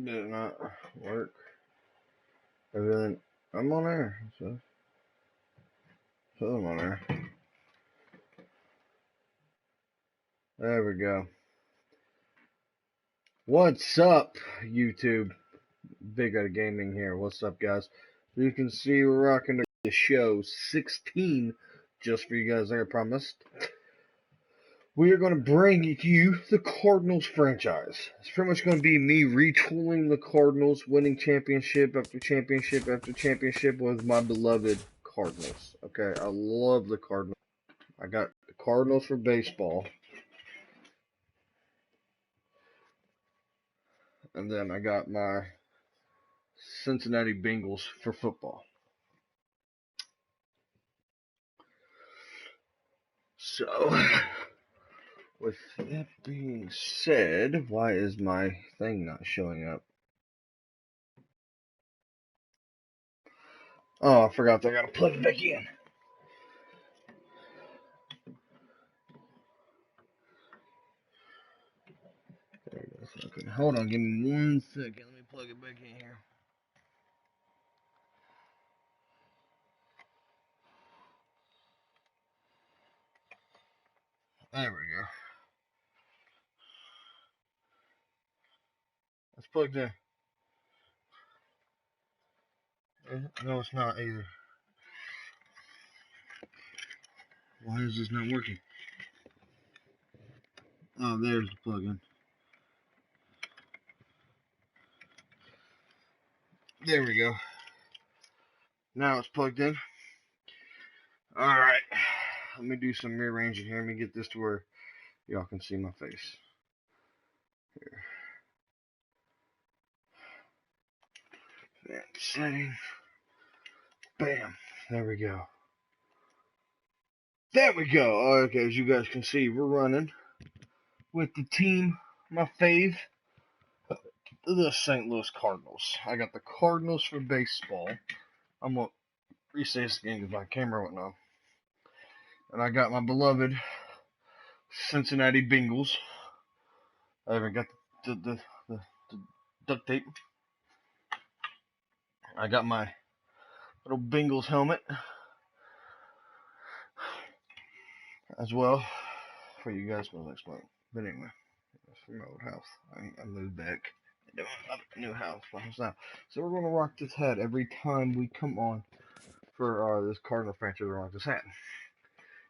Did not work. Everything. I'm on air. So I'm on air. There we go. What's up, YouTube? Big Out of Gaming here. What's up, guys? You can see we're rocking the show 16 just for you guys, like I promised. We are going to bring you the Cardinals franchise. It's pretty much going to be me retooling the Cardinals, winning championship after championship after championship with my beloved Cardinals. Okay, I love the Cardinals. I got the Cardinals for baseball. And then I got my Cincinnati Bengals for football. So, with that being said, why is my thing not showing up? Oh, I forgot that I gotta plug it back in. There it goes. Okay, hold on, give me 1 second. Let me plug it back in here. There we go. It's plugged in. No, it's not either. Why is this not working? Oh, there's the plug-in. There we go. Now it's plugged in. Alright. Let me do some rearranging here. Let me get this to where y'all can see my face. Here. Setting. Bam. There we go. There we go. Okay, as you guys can see, we're running with the team, my fave, the St. Louis Cardinals. I got the Cardinals for baseball. I'm going to reset this game because my camera went off. And I got my beloved Cincinnati Bengals. I haven't got the duct tape. I got my little Bengals helmet as well for you guys. But anyway, that's from my old house. I moved back into my new house. So we're going to rock this hat every time we come on for this Cardinal franchise. We're rock this hat.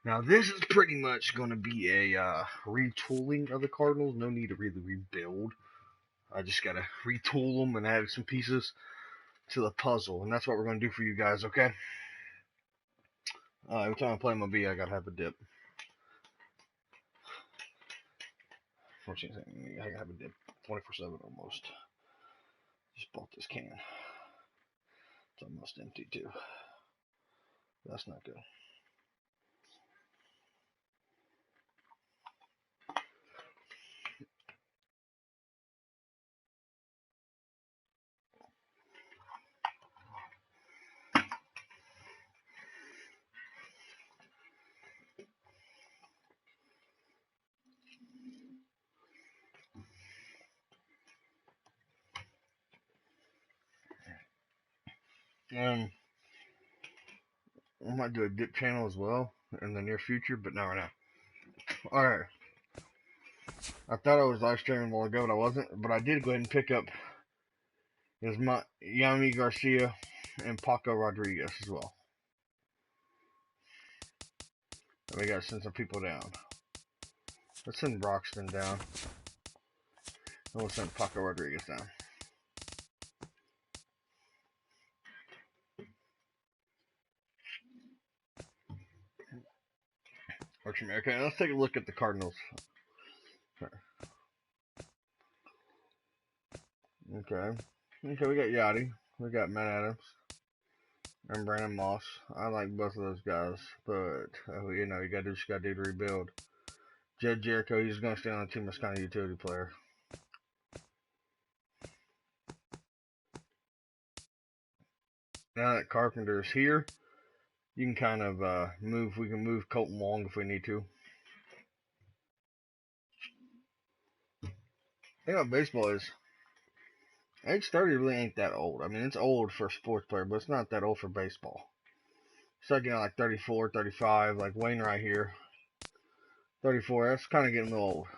Now this is pretty much going to be a retooling of the Cardinals. No need to really rebuild. I just got to retool them and add some pieces to the puzzle, and that's what we're going to do for you guys, okay? Every time I play MLB, I got to have a dip. Unfortunately, I got to have a dip 24/7 almost. Just bought this can. It's almost empty, too. That's not good. I might do a dip channel as well in the near future, but not right now. Alright. I thought I was live streaming a while ago, but I wasn't. But I did go ahead and pick up my Yami Garcia and Paco Rodriguez as well. And we gotta send some people down. Let's send Broxton down. And we'll send Paco Rodriguez down. Okay, let's take a look at the Cardinals. Okay, we got Yachty. We got Matt Adams. And Brandon Moss. I like both of those guys. But, you gotta do to rebuild. Jed Jericho, he's gonna stay on the team as kind of utility player. Now that Carpenter's here, you can kind of we can move Colton Long if we need to. The thing about baseball is, Age 30 really ain't that old. I mean, it's old for a sports player, but it's not that old for baseball. Start getting like 34, 35, like Wayne right here. 34, that's kind of getting a little old.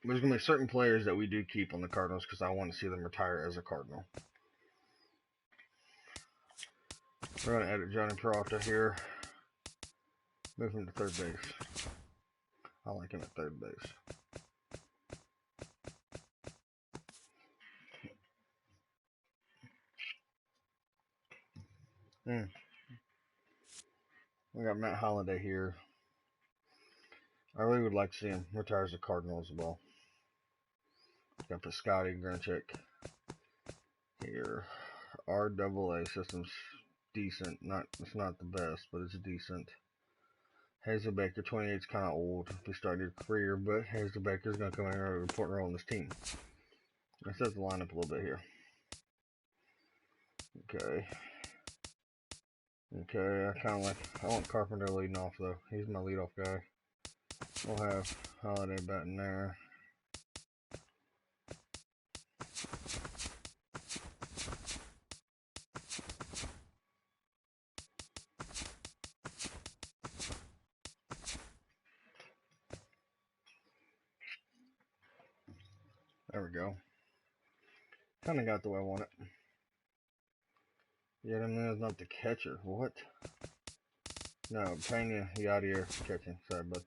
There's going to be certain players that we do keep on the Cardinals because I want to see them retire as a Cardinal. We're going to edit Johnny Peralta here. Move him to third base. I like him at third base. We got Matt Holliday here. I really would like to see him retire as a Cardinal as well. Got Piscotty, Grinchick here. RAA system's decent. It's not the best, but it's decent. Hazelbaker, 28 is kind of old if he started his career, but Hazelbaker's going to come in and have an important role in this team. Let's set the lineup a little bit here. Okay. I want Carpenter leading off though. He's my leadoff guy. We'll have Holiday batting there. There we go. Kind of got the way I want it. Yeah, I mean, it's not the catcher. What? No, Pena Yadier catching. Sorry, bud.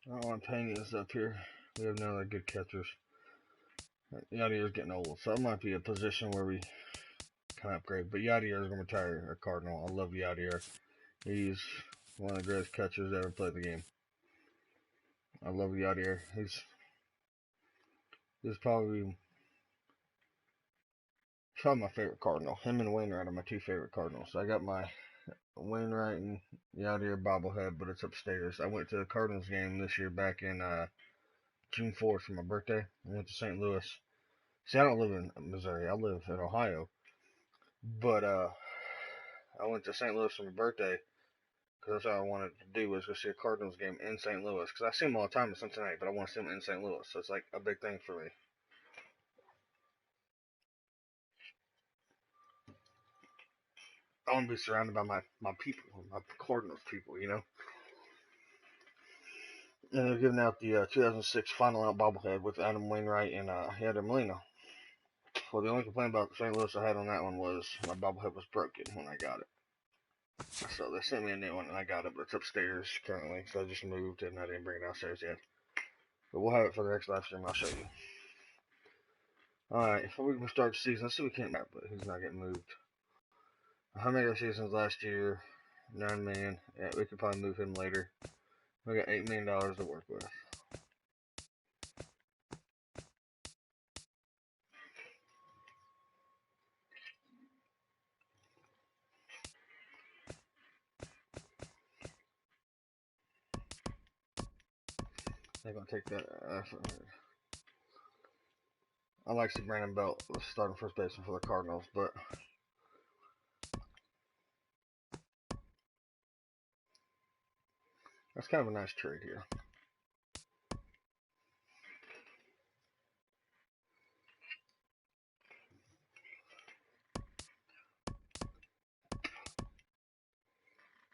I don't want Pena's up here. We have no other good catchers. Yadier's getting old, so it might be a position where we kind of upgrade. But Yadier is going to retire a Cardinal. I love Yadier. He's one of the greatest catchers that ever played the game. I love Yadier. He's probably my favorite Cardinal. Him and Wainwright are my two favorite Cardinals. I got my Wainwright and Yadier bobblehead, but it's upstairs. I went to the Cardinals game this year back in June 4th for my birthday. I went to St. Louis. See, I don't live in Missouri. I live in Ohio. But I went to St. Louis for my birthday because that's all I wanted to do was go see a Cardinals game in St. Louis. Because I see them all the time in Cincinnati, but I want to see them in St. Louis. So it's like a big thing for me. I want to be surrounded by my people, my Cardinals people, you know. And they're giving out the 2006 Final Out bobblehead with Adam Wainwright and Yadier Molina. Well, the only complaint about St. Louis I had on that one was my bobblehead was broken when I got it. So they sent me a new one and I got it, but it's upstairs currently. So I just moved and I didn't bring it downstairs yet. But we'll have it for the next live stream. I'll show you. Alright, before we can start the season, let's see if we can't map, but he's not getting moved. How many of seasons last year? 9 million. Yeah, we could probably move him later. We got $8 million to work with. They're gonna take that. I like to see Brandon Belt starting first baseman for the Cardinals, but that's kind of a nice trade here.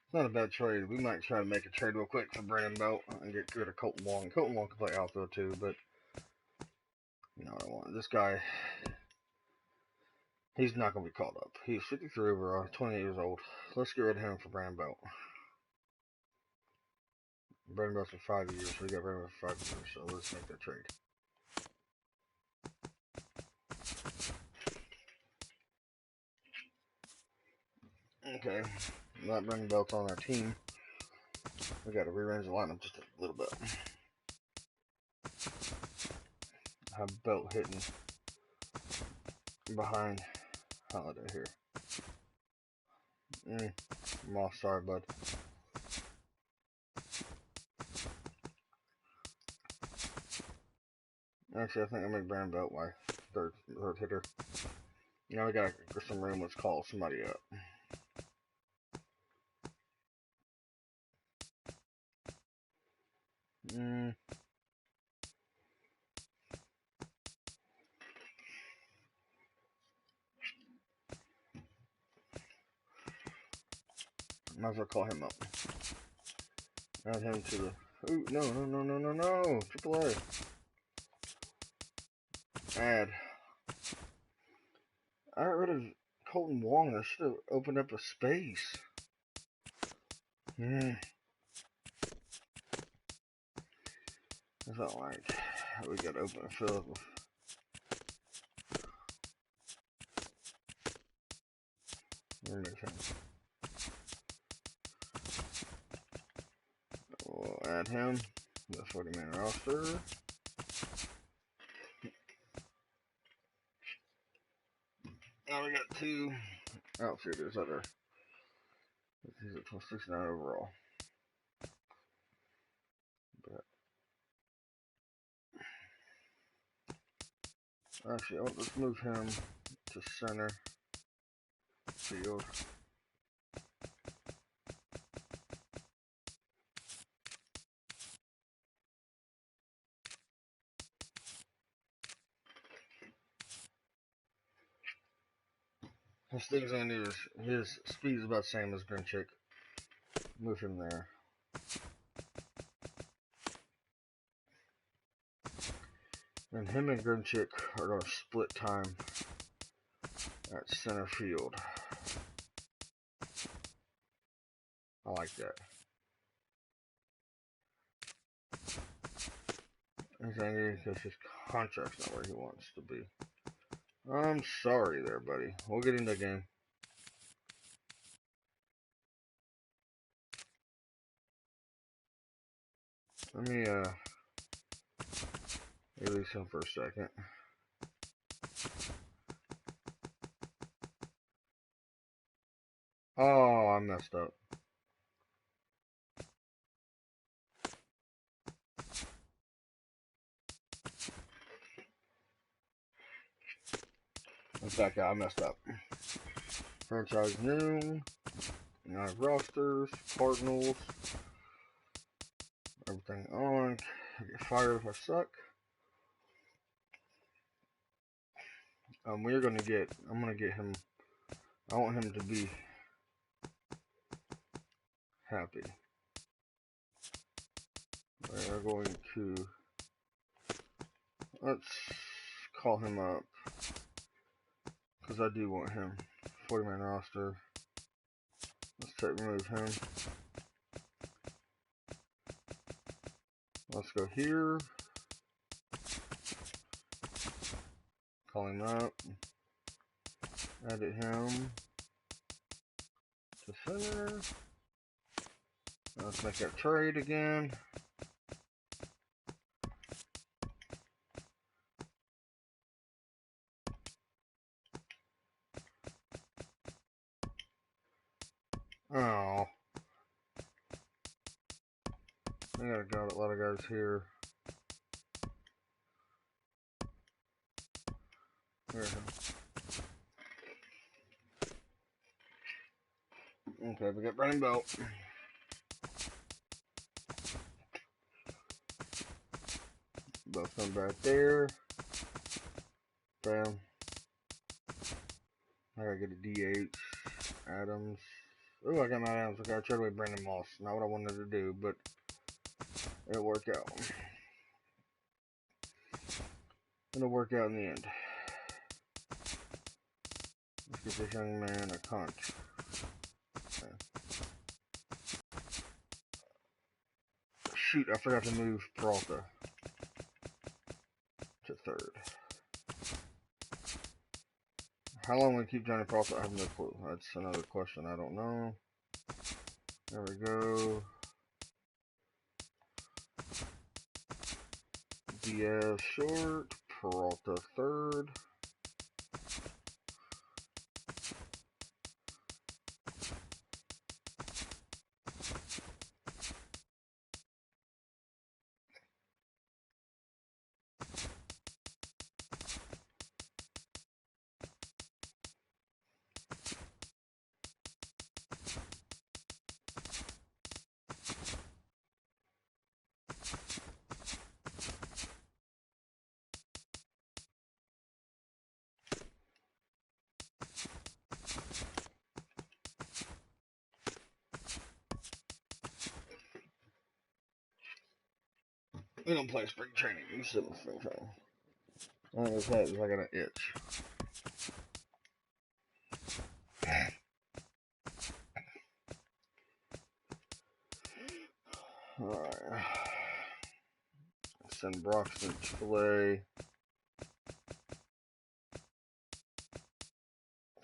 It's not a bad trade. We might try to make a trade real quick for Brandon Belt and get rid of Colton Wong. Colton Wong can play outfield too, but you know what I want. This guy, he's not going to be called up. He's 53 overall, 28 years old. Let's get rid of him for Brandon Belt. Brandon Belt's for 5 years. We got Brandon Belt for 5 years, so let's make that trade. Okay, now that Brandon Belt's on our team, we got to rearrange the lineup just a little bit. Have Belt hitting behind Holiday here. Moss, sorry, bud. Actually, I think I make Brandon Belt my third hitter. Now we got some room. Let's call somebody up. Might as well call him up. Add him to the. Ooh, no. Triple A. Add. I got rid of Colton Wong. I should have opened up a space. That's not like we gotta open a fill up. We'll add him to the 40-man roster. Now we got 2 outfielders that are. He's at 69 overall. But actually, let's move him to center field. His thing's gonna do is his speed is about the same as Grinchick. Move him there. And him and Grinchick are gonna split time at center field. I like that. He's angry because his contract's not where he wants to be. I'm sorry there, buddy. We'll get into the game. Let me release him for a second. Oh, I messed up. In fact, I messed up. Franchise new. United rosters. Cardinals. Everything on. I get fired if I suck. We're gonna get. I'm gonna get him. I want him to be happy. We're going to. Let's call him up. Because I do want him. 40-man roster. Let's remove him. Let's go here. Call him up. Edit him to center. Let's make that trade again. Oh. I got a lot of guys here. Here. Okay, we got Brandon Belt. Both come right there. Bam. I gotta get a DH. Adams. Oh, I got my Adams. I gotta trade away Brandon Moss. Not what I wanted to do, but it'll work out. It'll work out in the end. Let's get this young man a contract. Shoot, I forgot to move Peralta to third. How long will we keep Johnny Peralta? I have no clue. That's another question. I don't know. There we go. Diaz short. Peralta third. We don't play spring training. You sit in spring training. I think his head is like an itch. Alright. Send Broxton to Chick-fil-A.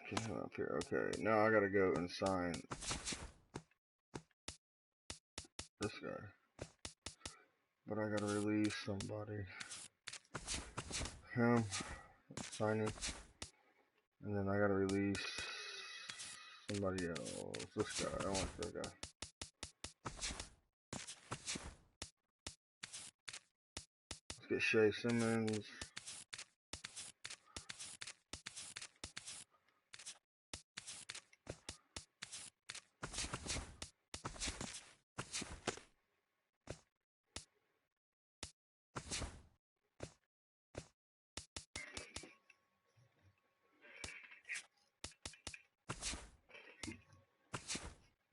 Get him up here. Okay, now I gotta go and sign this guy. But I gotta release somebody. Him. Signing. And then I gotta release somebody else. This guy. I don't like that guy. Let's get Shea Simmons.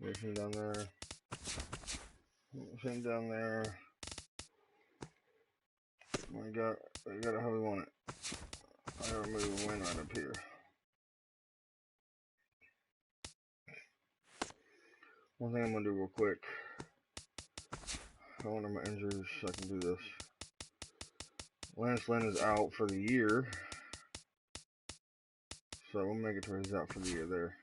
Move him down there. Move him down there. We got it how we want it. I gotta move Win right up here. One thing I'm gonna do real quick. I wonder my injuries so I can do this. Lance Lynn is out for the year. So we'll make it to where he's out for the year there.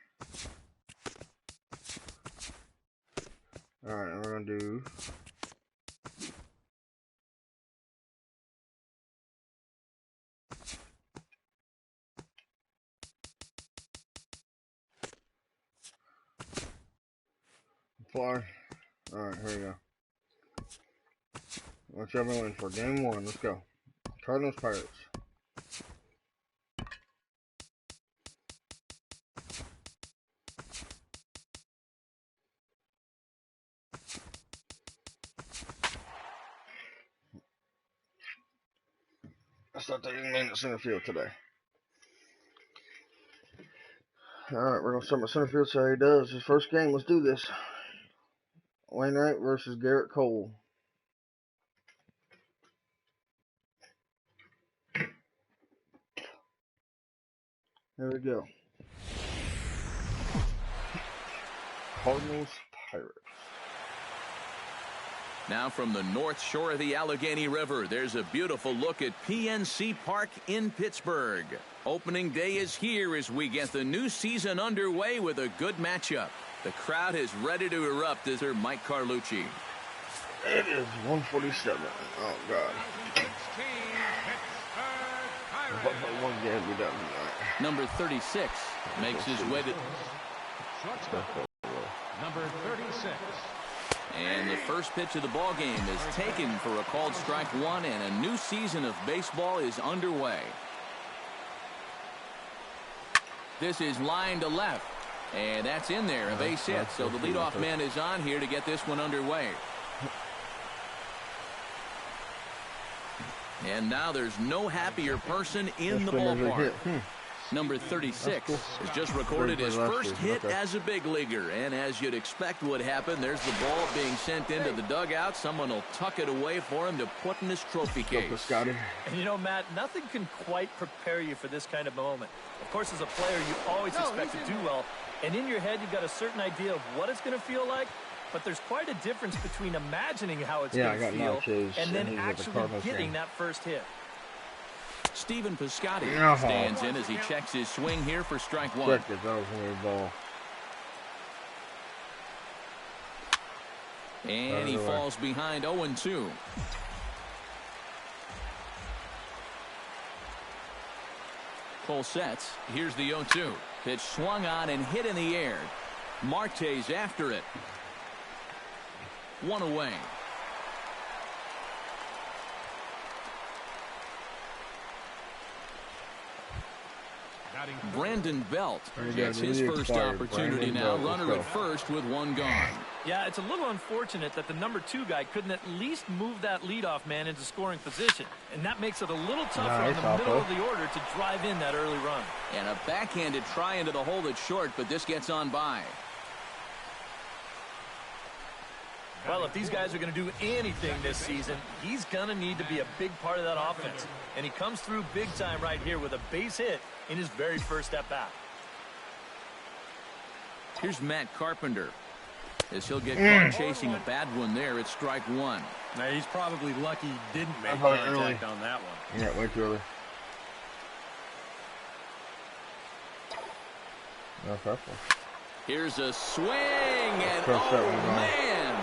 Alright, and we're gonna do fly. Alright, here we go. Let's have a win for game one. Let's go. Cardinals Pirates. I thought they didn't mean to center field today. Alright, we're going to start my center field, see how he does. His first game, let's do this. Wainwright versus Garrett Cole. Here we go. Cardinals Pirates. Now from the north shore of the Allegheny River, there's a beautiful look at PNC Park in Pittsburgh. Opening day is here as we get the new season underway with a good matchup. The crowd is ready to erupt as Mike Carlucci. It is 147. Oh, God. One game we done tonight. Number 36 makes his way to... Number 36. And the first pitch of the ball game is taken for a called strike one, and a new season of baseball is underway. This is line to left, and that's in there, a base hit. So the leadoff man is on here to get this one underway. And now there's no happier person in the ballpark. Number 36 has just recorded his first hit as a big leaguer. And as you'd expect would happen, there's the ball being sent into the dugout. Someone will tuck it away for him to put in his trophy case. And you know, Matt, nothing can quite prepare you for this kind of moment. Of course, as a player, you always expect to do well. And in your head, you've got a certain idea of what it's going to feel like. But there's quite a difference between imagining how it's going to feel and then actually getting that first hit. Stephen Piscotty stands in as he checks his swing here for strike one. Check it, that was a weird ball. And he falls behind 0-2. Cole sets. Here's the 0-2. Pitch swung on and hit in the air. Marte's after it. One away. Brandon Belt gets his first opportunity now. Runner at first with one gone. Yeah, it's a little unfortunate that the number 2 guy couldn't at least move that leadoff man into scoring position. And that makes it a little tougher in the middle of the order to drive in that early run. And a backhanded try into the hole that's short, but this gets on by. Well, if these guys are going to do anything this season, he's going to need to be a big part of that offense. And he comes through big time right here with a base hit in his very first at-bat. Here's Matt Carpenter. As he'll get caught chasing a bad one there, it's strike one. Now, he's probably lucky he didn't make contact on that one. Yeah, way too early. No, that's one. Here's a swing, and oh, man!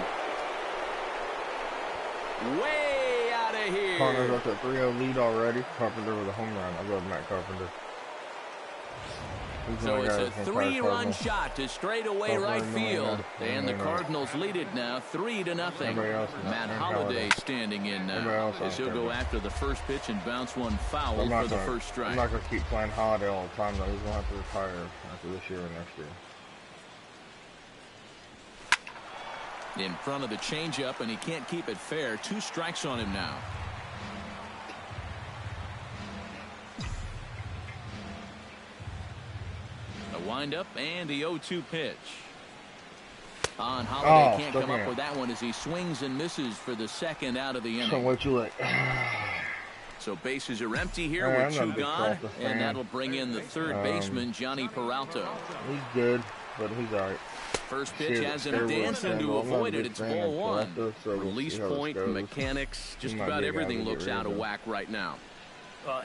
Way out of here. Cardinals got that 3-0 lead already. Carpenter with a home run. I love Matt Carpenter. So it's a 3-run shot to straightaway right field, and the Cardinals lead it now 3-0. Matt Holliday standing in now as he'll go after the first pitch and bounce one foul for the first strike. I'm not going to keep playing Holliday all the time, though. He's going to have to retire after this year or next year. In front of the changeup, and he can't keep it fair. 2 strikes on him now. A windup and the 0-2 pitch. On Holliday can't come up with that one as he swings and misses for the second out of the inning. So what you like? So bases are empty here with 2 gone, and that'll bring in the third baseman, Johnny Peralta. He's good, but he's all right. First pitch has him dancing to avoid it. It's ball one. Release point, mechanics, just about everything looks out of whack right now.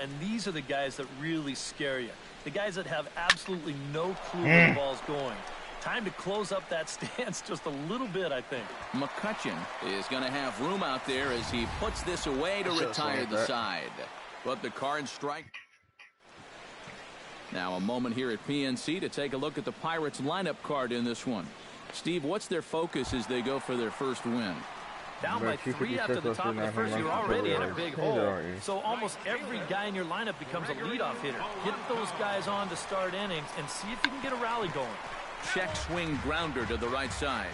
And these are the guys that really scare you. The guys that have absolutely no clue where the ball's going. Time to close up that stance just a little bit, I think. McCutcheon is going to have room out there as he puts this away to retire the side. But the Cards strike. Now a moment here at PNC to take a look at the Pirates lineup card in this one. Steve, what's their focus as they go for their first win? Down by 3 after the top of the first, you're already in a big hole. So almost every guy in your lineup becomes a leadoff hitter. Get those guys on to start innings and see if you can get a rally going. Check swing grounder to the right side.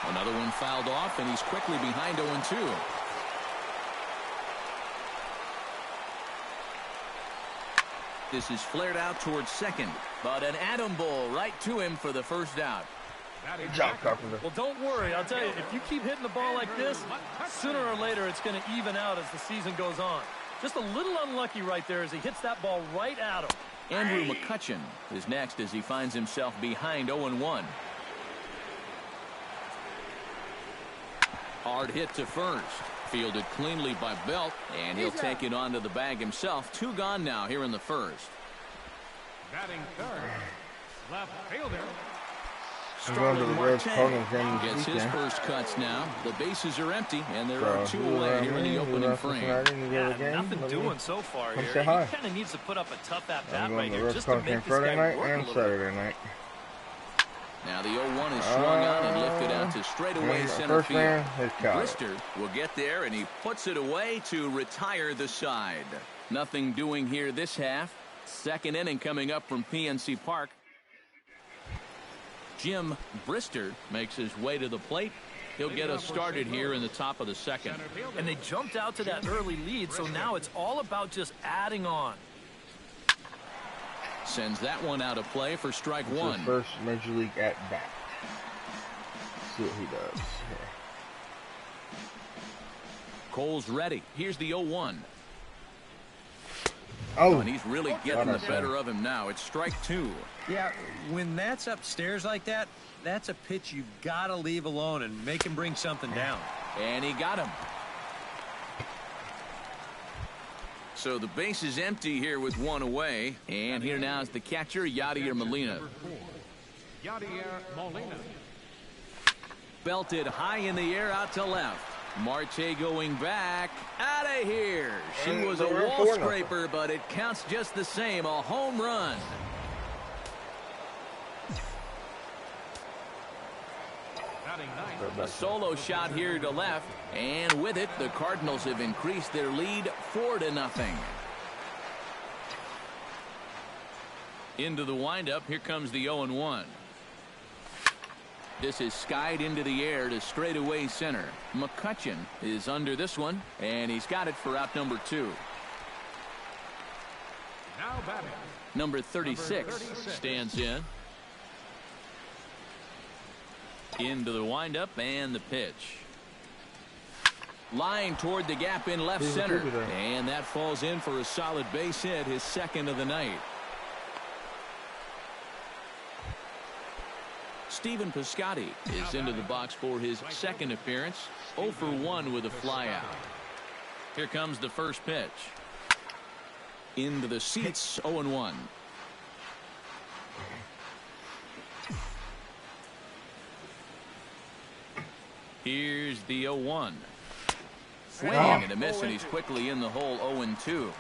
Another one fouled off, and he's quickly behind 0-2. This is flared out towards second, but an atom ball right to him for the first out. Good job, Carpenter. Well, don't worry. I'll tell you, if you keep hitting the ball like this, sooner or later it's going to even out as the season goes on. Just a little unlucky right there as he hits that ball right at him. Andrew McCutcheon is next as he finds himself behind 0-1. Hard hit to first. Fielded cleanly by Belt, and he'll take it onto the bag himself. 2 gone now here in the first. Batting third, left fielder. Starling Marte gets his first cuts now. The bases are empty, and there are 2 away here in the opening frame. Yeah, nothing doing so far here. He kind of needs to put up a tough at-bat right here just to make this guy work a little bit. Now the 0-1 is swung on and lifted out to straightaway center field. Brister will get there, and he puts it away to retire the side. Nothing doing here this half. Second inning coming up from PNC Park. Jim Brister makes his way to the plate. He'll get us started here in the top of the second. And they jumped out to that early lead, so now it's all about just adding on. Sends that one out of play for strike one. His first major league at bat. See what he does. Yeah. Cole's ready. Here's the 0-1. Oh, and he's really getting the better of him now. It's strike 2. Yeah, when that's upstairs like that, that's a pitch you've got to leave alone and make him bring something down. And he got him. So the base is empty here with 1 away. And here now is the catcher, Yadier Molina. Yadier Molina. Belted high in the air out to left. Marte going back. Out of here. She was a wall scraper, but it counts just the same. A home run. A solo shot here to left, and with it, the Cardinals have increased their lead 4-0. Into the windup, here comes the 0-1. This is skied into the air to straightaway center. McCutcheon is under this one, and he's got it for out number 2. Number 36 stands in. Into the windup and the pitch. Line toward the gap in left center. And that falls in for a solid base hit, his second of the night. Stephen Piscotty is into the box for his second appearance. 0 for 1 with a flyout. Here comes the first pitch. Into the seats, 0-1. Here's the 0-1. Swing and a miss, and he's quickly in the hole. 0-2.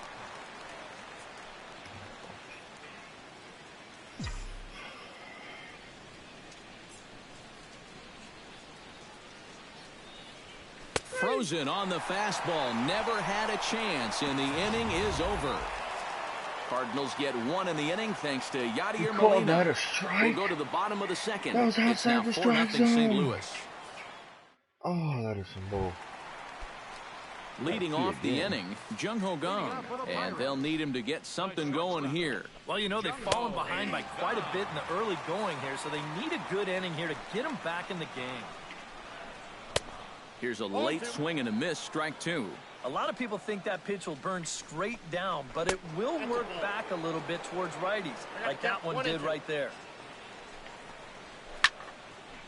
Frozen on the fastball. Never had a chance, and the inning is over. Cardinals get one in the inning thanks to Yadier Molina. That a strike? We'll go to the bottom of the second. That was outside the strike zone. St. Louis. Oh, that is some bull. Leading off the inning, Jung Ho Gong, and they'll need him to get something going here. Well, you know, they've fallen behind by quite a bit in the early going here, so they need a good inning here to get them back in the game. Here's a late swing and a miss, strike 2. A lot of people think that pitch will burn straight down, but it will work back a little bit towards righties, like that one did right there.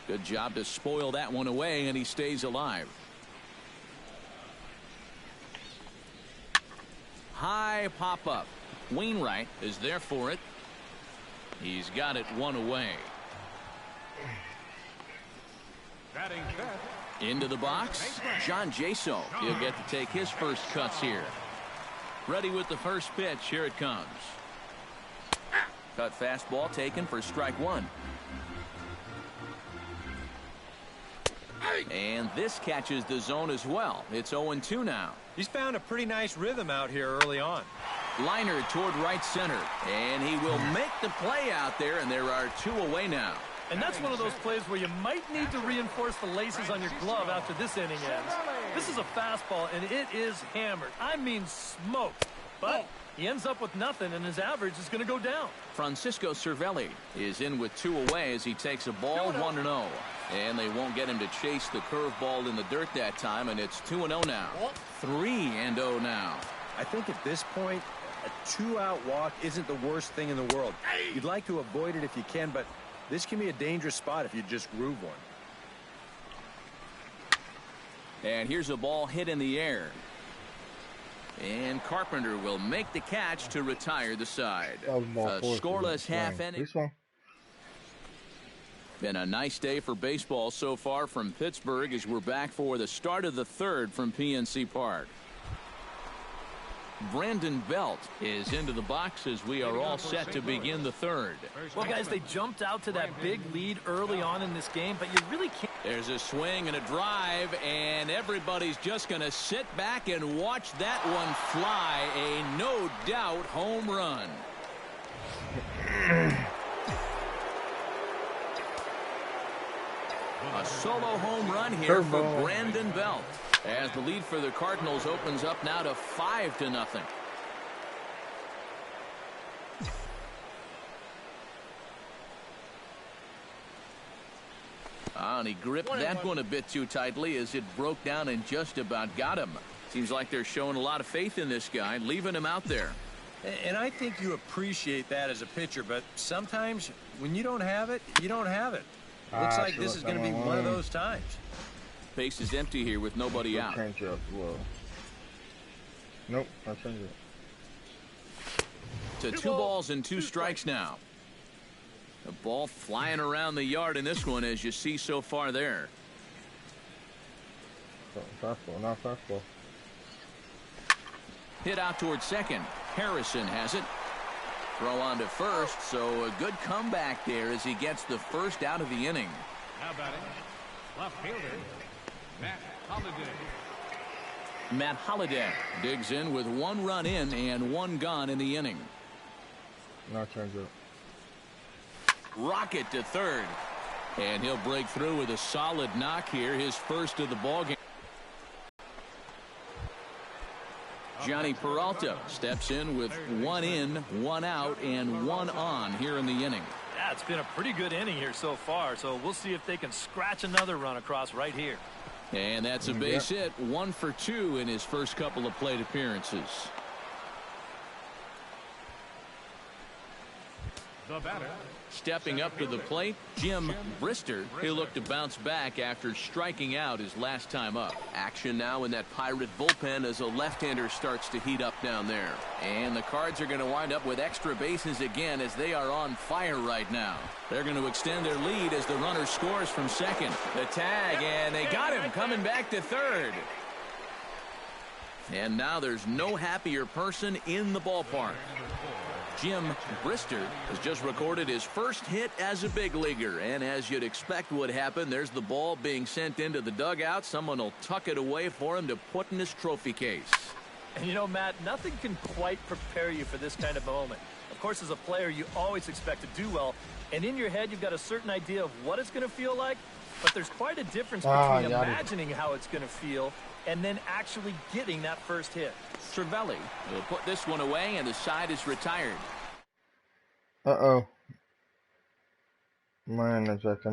Good job to spoil that one away, and he stays alive. High pop-up. Wainwright is there for it. He's got it one away. Into the box, John Jaso. He'll get to take his first cuts here. Ready with the first pitch. Here it comes. Cut fastball taken for strike 1. And this catches the zone as well. It's 0-2 now. He's found a pretty nice rhythm out here early on. Liner toward right center. And he will make the play out there, and there are 2 away now. And that's one of those plays where you might need to reinforce the laces on your glove after this inning ends. This is a fastball, and it is hammered. I mean smoked. But he ends up with nothing, and his average is going to go down. Francisco Cervelli is in with 2 away as he takes a ball 1-0. And they won't get him to chase the curveball in the dirt that time, and it's 2-0 now. 3-0 now. I think at this point, a 2-out walk isn't the worst thing in the world. You'd like to avoid it if you can, but this can be a dangerous spot if you just groove one. And here's a ball hit in the air. And Carpenter will make the catch to retire the side. A scoreless half inning. Been a nice day for baseball so far from Pittsburgh as we're back for the start of the third from PNC Park. Brandon Belt is into the box as we are all set to begin the third. Well, guys, they jumped out to that big lead early on in this game, but you really can't. There's a swing and a drive, and everybody's just going to sit back and watch that one fly. A no-doubt home run. A solo home run here for Brandon Belt, as the lead for the Cardinals opens up now to 5-0. And he gripped that one a bit too tightly as it broke down and just about got him. Seems like they're showing a lot of faith in this guy, leaving him out there. And I think you appreciate that as a pitcher, but sometimes when you don't have it, you don't have it. Looks like this is going to be one of those times. Base is empty here with nobody out. Nope, I'll change it. To 2 balls and 2 strikes now. The ball flying around the yard in this one, as you see so far there. Fastball, not fastball. Hit out towards second. Harrison has it. Throw on to first, so a good comeback there as he gets the first out of the inning. Now batting, left fielder, Matt Holliday. Matt Holliday digs in with 1 run in and 1 gone in the inning. Now change it. Rocket to third. And he'll break through with a solid knock here, his first of the ballgame. Johnny Peralta steps in with 1 in, 1 out, and 1 on here in the inning. Yeah, it's been a pretty good inning here so far, so we'll see if they can scratch another run across right here. And that's a base hit, 1 for 2 in his first couple of plate appearances. The batter. Stepping up to the plate, Jim Brister. He'll look to bounce back after striking out his last time up. Action now in that Pirate bullpen as a left-hander starts to heat up down there. And the Cards are going to wind up with extra bases again as they are on fire right now. They're going to extend their lead as the runner scores from second. The tag, and they got him coming back to third. And now there's no happier person in the ballpark. Jim Brister has just recorded his first hit as a big leaguer, and as you'd expect would happen, there's the ball being sent into the dugout. Someone will tuck it away for him to put in his trophy case. And you know, Matt, nothing can quite prepare you for this kind of moment. Of course, as a player, you always expect to do well, and in your head, you've got a certain idea of what it's going to feel like, but there's quite a difference between imagining how it's going to feel and then actually getting that first hit. Cervelli will put this one away, and the side is retired. Uh-oh. Man, a second.